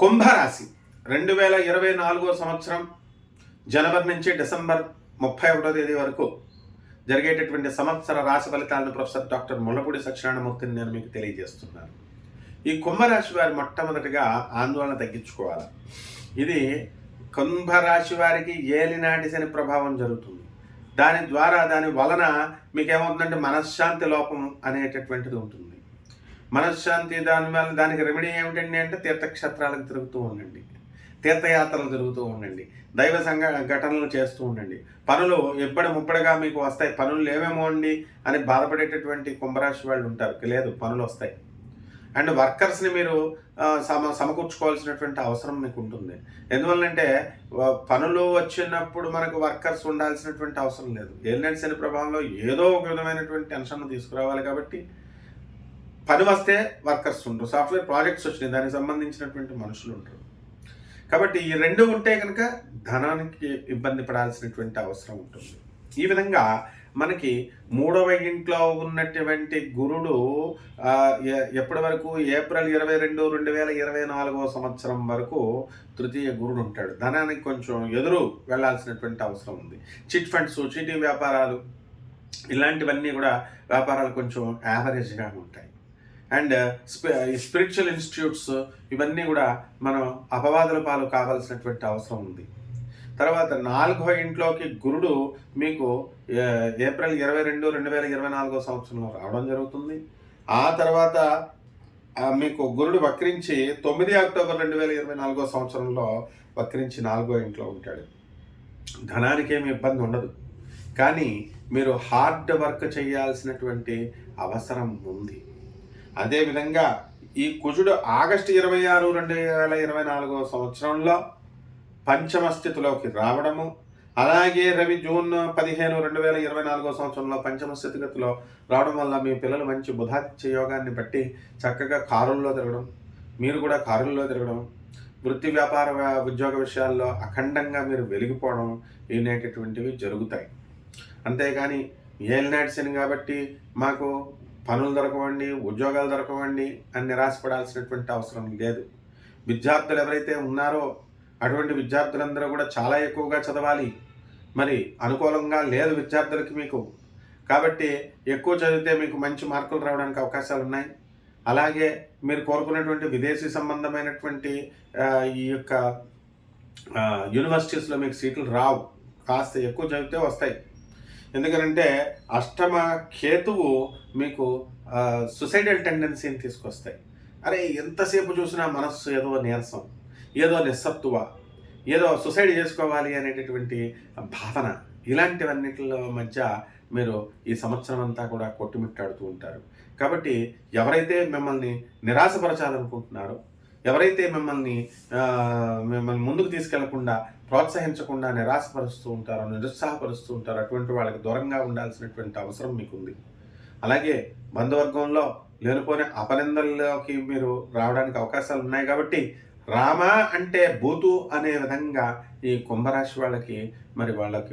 కుంభరాశి 2024 సంవత్సరం జనవరి నుంచి డిసెంబర్ 31వ తేదీ వరకు జరిగేటటువంటి సంవత్సర రాశి ఫలితాలను ప్రొఫెసర్ డాక్టర్ ముల్లపూడి సత్యనారాయణమూర్తిని నేను మీకు తెలియజేస్తున్నాను. ఈ కుంభరాశి వారి మొట్టమొదటిగా ఆందోళన తగ్గించుకోవాలి. ఇది కుంభరాశి వారికి ఏలినాటి శని ప్రభావం జరుగుతుంది. దాని వలన మీకేమవుతుందంటే మనశ్శాంతి లోపం అనేటటువంటిది ఉంటుంది. మనశ్శాంతి దానికి రెమెడీ ఏమిటండి అంటే తీర్థక్షేత్రాలకు తిరుగుతూ ఉండండి, తీర్థయాత్రలు తిరుగుతూ ఉండండి, దైవ ఘటనలు చేస్తూ ఉండండి. పనులు ముప్పడిగా మీకు వస్తాయి. పనులు ఏమేమో అండి అని బాధపడేటటువంటి కుంభరాశి వాళ్ళు ఉంటారు. లేదు, పనులు వస్తాయి. అండ్ వర్కర్స్ని మీరు సమకూర్చుకోవాల్సినటువంటి అవసరం మీకు ఉంటుంది. ఎందువల్లంటే పనులు వచ్చినప్పుడు మనకు వర్కర్స్ ఉండాల్సినటువంటి అవసరం లేదు. ఏలినాటి శని ప్రభావంలో ఏదో ఒక విధమైనటువంటి టెన్షన్ తీసుకురావాలి కాబట్టి పని వస్తే వర్కర్స్ ఉంటారు. సాఫ్ట్వేర్ ప్రాజెక్ట్స్ వచ్చినాయి, దానికి సంబంధించినటువంటి మనుషులు ఉంటారు. కాబట్టి ఈ రెండు ఉంటే కనుక ధనానికి ఇబ్బంది పడాల్సినటువంటి అవసరం ఉంటుంది. ఈ విధంగా మనకి 3వ ఇంట్లో ఉన్నటువంటి గురుడు ఎప్పటి వరకు ఏప్రిల్ 22, 2024 సంవత్సరం వరకు తృతీయ గురుడు ఉంటాడు. ధనానికి కొంచెం ఎదురు వెళ్లాల్సినటువంటి అవసరం ఉంది. చిట్ ఫండ్స్, చీటీ వ్యాపారాలు ఇలాంటివన్నీ కూడా వ్యాపారాలు కొంచెం యావరేజ్గా ఉంటాయి. అండ్ స్పిరిచువల్ ఇన్స్టిట్యూట్స్ ఇవన్నీ కూడా మనం అపవాదుల పాలు కావాల్సినటువంటి అవసరం ఉంది. తర్వాత 4వ ఇంట్లోకి గురుడు మీకు ఏప్రిల్ 22, 2024 సంవత్సరంలో రావడం జరుగుతుంది. ఆ తర్వాత మీకు గురుడు వక్రించి 9 అక్టోబర్ 2024 సంవత్సరంలో వక్రించి 4వ ఇంట్లో ఉంటాడు. ధనానికి ఏమి ఇబ్బంది ఉండదు, కానీ మీరు హార్డ్ వర్క్ చేయాల్సినటువంటి అవసరం ఉంది. అదేవిధంగా ఈ కుజుడు ఆగస్టు 26, 2024 సంవత్సరంలో పంచమ స్థితిలోకి రావడము, అలాగే రవి జూన్ 15, 2024 సంవత్సరంలో పంచమ స్థితిగతిలో రావడం వల్ల మీ పిల్లలు మంచి బుధాదిత్య యోగాన్ని బట్టి చక్కగా కారుల్లో తిరగడం, మీరు కూడా కారుల్లో తిరగడం, వృత్తి వ్యాపార ఉద్యోగ విషయాల్లో అఖండంగా మీరు వెలిగిపోవడం అనేటటువంటివి జరుగుతాయి. అంతేగాని ఏలినాటి శని కాబట్టి మాకు పనులు దొరకవండి, ఉద్యోగాలు దొరకవండి అని నిరాశపడాల్సినటువంటి అవసరం లేదు. విద్యార్థులు ఎవరైతే ఉన్నారో అటువంటి విద్యార్థులందరూ కూడా చాలా ఎక్కువగా చదవాలి. మరి అనుకూలంగా లేదు విద్యార్థులకి మీకు, కాబట్టి ఎక్కువ చదివితే మీకు మంచి మార్కులు రావడానికి అవకాశాలు ఉన్నాయి. అలాగే మీరు కోరుకున్నటువంటి విదేశీ సంబంధమైనటువంటి ఈ యొక్క యూనివర్సిటీస్లో మీకు సీట్లు రావు. కాస్త ఎక్కువ చదివితే వస్తాయి. ఎందుకంటే అష్టమ కేతువు మీకు సుసైడల్ టెండెన్సీని తీసుకొస్తాయి. అరే ఎంతసేపు చూసినా మనస్సు ఏదో నీరసం, ఏదో నిస్సత్తువ, ఏదో సుసైడ్ చేసుకోవాలి అనేటటువంటి భావన, ఇలాంటివన్నిటిలో మధ్య మీరు ఈ సంవత్సరం అంతా కూడా కొట్టుమిట్టాడుతూ ఉంటారు. కాబట్టి ఎవరైతే మిమ్మల్ని నిరాశపరచాలనుకుంటున్నారో, ఎవరైతే మిమ్మల్ని ముందుకు తీసుకెళ్లకుండా ప్రోత్సహించకుండా నిరాశపరుస్తూ ఉంటారో, నిరుత్సాహపరుస్తూ ఉంటారో అటువంటి వాళ్ళకి దూరంగా ఉండాల్సినటువంటి అవసరం మీకుంది. అలాగే బంధువర్గంలో లేనిపోయిన అపనిందల్లోకి మీరు రావడానికి అవకాశాలు ఉన్నాయి. కాబట్టి రామ అంటే బూతు అనే విధంగా ఈ కుంభరాశి వాళ్ళకి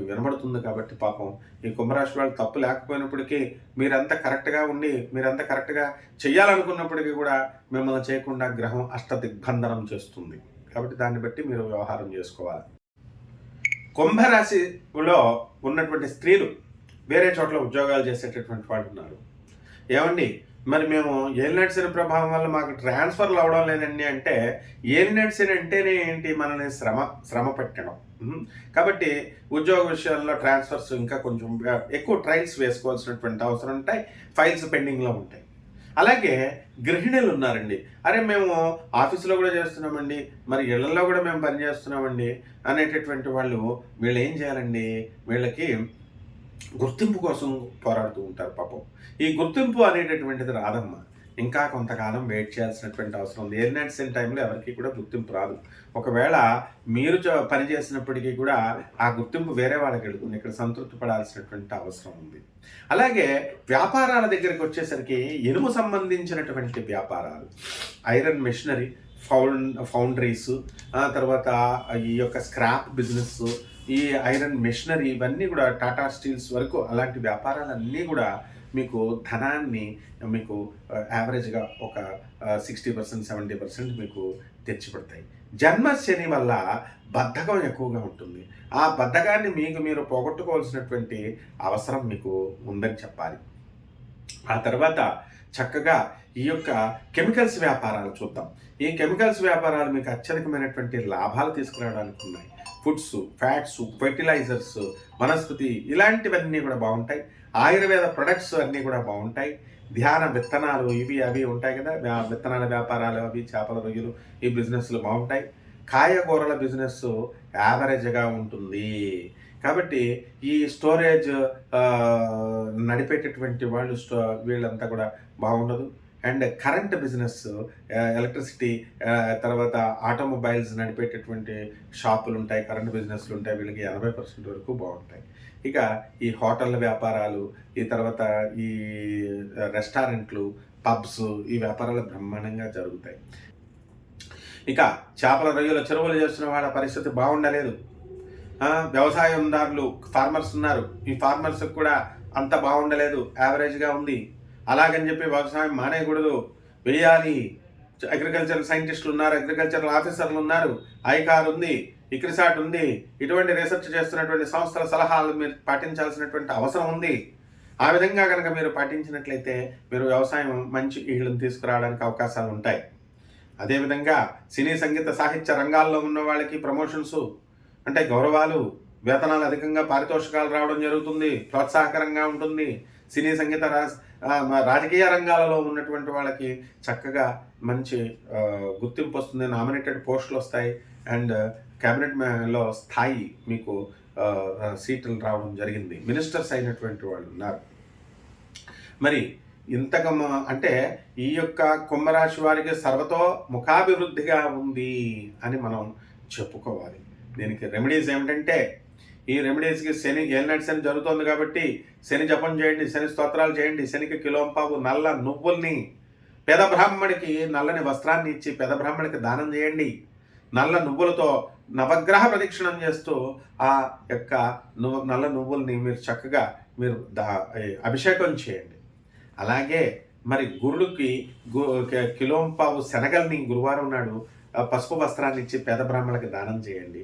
వినబడుతుంది. కాబట్టి పాపం ఈ కుంభరాశి వాళ్ళు తప్పు లేకపోయినప్పటికీ మీరంతా కరెక్ట్గా ఉండి మీరంతా కరెక్ట్గా చెయ్యాలనుకున్నప్పటికీ కూడా మిమ్మల్ని చేయకుండా గ్రహం అష్టదిగ్బంధనం చేస్తుంది. కాబట్టి దాన్ని బట్టి మీరు వ్యవహారం చేసుకోవాలి. కుంభరాశిలో ఉన్నటువంటి స్త్రీలు వేరే చోట్ల ఉద్యోగాలు చేసేటటువంటి వాళ్ళు ఉన్నారు. ఏమండి మరి మేము ఏలినాటి శని ప్రభావం వల్ల మాకు ట్రాన్స్ఫర్లు అవడం లేదండి అంటే, ఏలినాటి శని అంటేనే ఏంటి? మనల్ని శ్రమ పెట్టడం. కాబట్టి ఉద్యోగ విషయాల్లో ట్రాన్స్ఫర్స్ ఇంకా కొంచెం ఎక్కువ ట్రయల్స్ వేసుకోవాల్సినటువంటి అవసరం ఉంటాయి. ఫైల్స్ పెండింగ్లో ఉంటాయి. అలాగే గృహిణులు ఉన్నారండి, అరే మేము ఆఫీసులో కూడా చేస్తున్నామండి, మరి ఇళ్లలో కూడా మేము పనిచేస్తున్నామండి అనేటటువంటి వీళ్ళు ఏం చేయాలండి? వీళ్ళకి గుర్తింపు కోసం పోరాడుతూ ఉంటారు. పాపం ఈ గుర్తింపు అనేటటువంటిది రాదమ్మా. ఇంకా కొంతకాలం వెయిట్ చేయాల్సినటువంటి అవసరం ఉంది. ఏలినాటి శని టైంలో ఎవరికి కూడా గుర్తింపు రాదు. ఒకవేళ మీరు పని చేసినప్పటికీ కూడా ఆ గుర్తింపు వేరే వాళ్ళకి వెళుతుంది. ఇక్కడ సంతృప్తి పడాల్సినటువంటి అవసరం ఉంది. అలాగే వ్యాపారాల దగ్గరికి వచ్చేసరికి ఇనుము సంబంధించినటువంటి వ్యాపారాలు, ఐరన్ మెషినరీ, ఫౌండరీస్, తర్వాత ఈ యొక్క స్క్రాప్ బిజినెస్, ఈ ఐరన్ మెషినరీ ఇవన్నీ కూడా టాటా స్టీల్స్ వరకు అలాంటి వ్యాపారాలన్నీ కూడా మీకు ధనాన్ని మీకు యావరేజ్గా ఒక 60%, 70% మీకు తెచ్చిపెడతాయి. జన్మ శని వల్ల బద్ధకం ఎక్కువగా ఉంటుంది. ఆ బద్ధకాన్ని మీరు పోగొట్టుకోవాల్సినటువంటి అవసరం మీకు ఉందని చెప్పాలి. ఆ తర్వాత చక్కగా ఈ యొక్క కెమికల్స్ వ్యాపారాలు చూద్దాం. ఈ కెమికల్స్ వ్యాపారాలు మీకు అత్యధికమైనటువంటి లాభాలు తీసుకురావడానికి ఉన్నాయి. ఫుడ్స్, ఫ్యాట్స్, ఫెర్టిలైజర్స్, వనస్పతి ఇలాంటివన్నీ కూడా బాగుంటాయి. ఆయుర్వేద ప్రొడక్ట్స్ అన్నీ కూడా బాగుంటాయి. ధ్యాన విత్తనాలు ఇవి అవి ఉంటాయి కదా, విత్తనాల వ్యాపారాలు అవి, చేపల రొయ్యలు ఈ బిజినెస్లు బాగుంటాయి. కాయగూరల బిజినెస్ యావరేజ్గా ఉంటుంది. కాబట్టి ఈ స్టోరేజ్ నడిపేటటువంటి వాళ్ళు వీళ్ళంతా కూడా బాగుండదు. అండ్ కరెంట్ బిజినెస్, ఎలక్ట్రిసిటీ, తర్వాత ఆటోమొబైల్స్ నడిపేటటువంటి షాపులు ఉంటాయి, కరెంట్ బిజినెస్లు ఉంటాయి, వీళ్ళకి 80% వరకు బాగుంటాయి. ఇక ఈ హోటళ్ళ వ్యాపారాలు, ఈ తర్వాత ఈ రెస్టారెంట్లు, పబ్స్, ఈ వ్యాపారాలు బ్రహ్మాండంగా జరుగుతాయి. ఇక చేపల రొయ్యల చెరువులు చేస్తున్న వాళ్ళ పరిస్థితి బాగుండలేదు. వ్యవసాయందారులు, ఫార్మర్స్ ఉన్నారు, ఈ ఫార్మర్స్కి కూడా అంత బాగుండలేదు, యావరేజ్గా ఉంది. అలాగని చెప్పి వ్యవసాయం మానేయకూడదు, వేయాలి. అగ్రికల్చరల్ సైంటిస్టులు ఉన్నారు, అగ్రికల్చరల్ ఆఫీసర్లు ఉన్నారు, ఐకార్ ఉంది, ఇక్రిసాట్ ఉంది. ఇటువంటి రీసెర్చ్ చేస్తున్నటువంటి సంస్థల సలహాలు మీరు పాటించాల్సినటువంటి అవసరం ఉంది. ఆ విధంగా కనుక మీరు పాటించినట్లయితే మీరు వ్యవసాయం మంచి ఈళ్ళను తీసుకురావడానికి అవకాశాలు ఉంటాయి. అదేవిధంగా సినీ, సంగీత, సాహిత్య రంగాల్లో ఉన్న వాళ్ళకి ప్రమోషన్స్ అంటే గౌరవాలు, వేతనాలు అధికంగా, పారితోషికాలు రావడం జరుగుతుంది, ప్రోత్సాహకరంగా ఉంటుంది. సినీ, సంగీత, రాజకీయ రంగాలలో ఉన్నటువంటి వాళ్ళకి చక్కగా మంచి గుర్తింపు వస్తుంది, నామినేటెడ్ పోస్టులు వస్తాయి, అండ్ క్యాబినెట్లో స్థాయి మీకు సీట్లు రావడం జరిగింది. మినిస్టర్స్ అయినటువంటి వాళ్ళు ఉన్నారు. మరి ఇంతగా అంటే ఈ యొక్క కుంభరాశి వారికి సర్వతో ముఖాభివృద్ధిగా ఉంది అని మనం చెప్పుకోవాలి. దీనికి రెమెడీస్ ఏమిటంటే, ఈ రెమెడీస్కి శని ఏలినాటి శని జరుగుతుంది కాబట్టి శని జపం చేయండి, శని స్తోత్రాలు చేయండి. శనికి కిలోంపావు నల్ల నువ్వుల్ని పేద బ్రాహ్మడికి నల్లని వస్త్రాన్ని ఇచ్చి పేద బ్రాహ్మడికి దానం చేయండి. నల్ల నువ్వులతో నవగ్రహ ప్రదక్షిణం చేస్తూ ఆ యొక్క నల్ల నువ్వుల్ని మీరు చక్కగా అభిషేకం చేయండి. అలాగే మరి గురుడికి కిలోంపావు శనగల్ని గురువారం నాడు పసుపు వస్త్రాన్ని ఇచ్చి పేద బ్రాహ్మణులకి దానం చేయండి.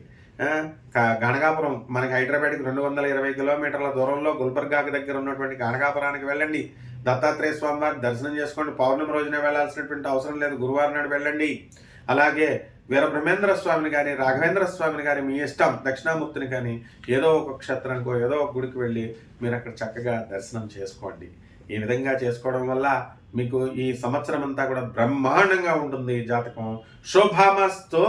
గణగాపురం మనకి హైదరాబాద్కి 220 కిలోమీటర్ల దూరంలో గుల్బర్గాకి దగ్గర ఉన్నటువంటి గణగాపురానికి వెళ్ళండి. దత్తాత్రేయ స్వామి వారిని దర్శనం చేసుకోండి. పౌర్ణమి రోజునే వెళ్ళాల్సినటువంటి అవసరం లేదు, గురువారం నాడు వెళ్ళండి. అలాగే వీరబ్రహ్మేంద్ర స్వామిని కానీ, రాఘవేంద్ర స్వామిని కానీ, మీ ఇష్టం దక్షిణామూర్తిని కానీ ఏదో ఒక క్షేత్రానికో ఏదో ఒక గుడికి వెళ్ళి మీరు అక్కడ చక్కగా దర్శనం చేసుకోండి. ఈ విధంగా చేసుకోవడం వల్ల మీకు ఈ సంవత్సరం అంతా కూడా బ్రహ్మాండంగా ఉంటుంది. జాతకం శుభమస్తు.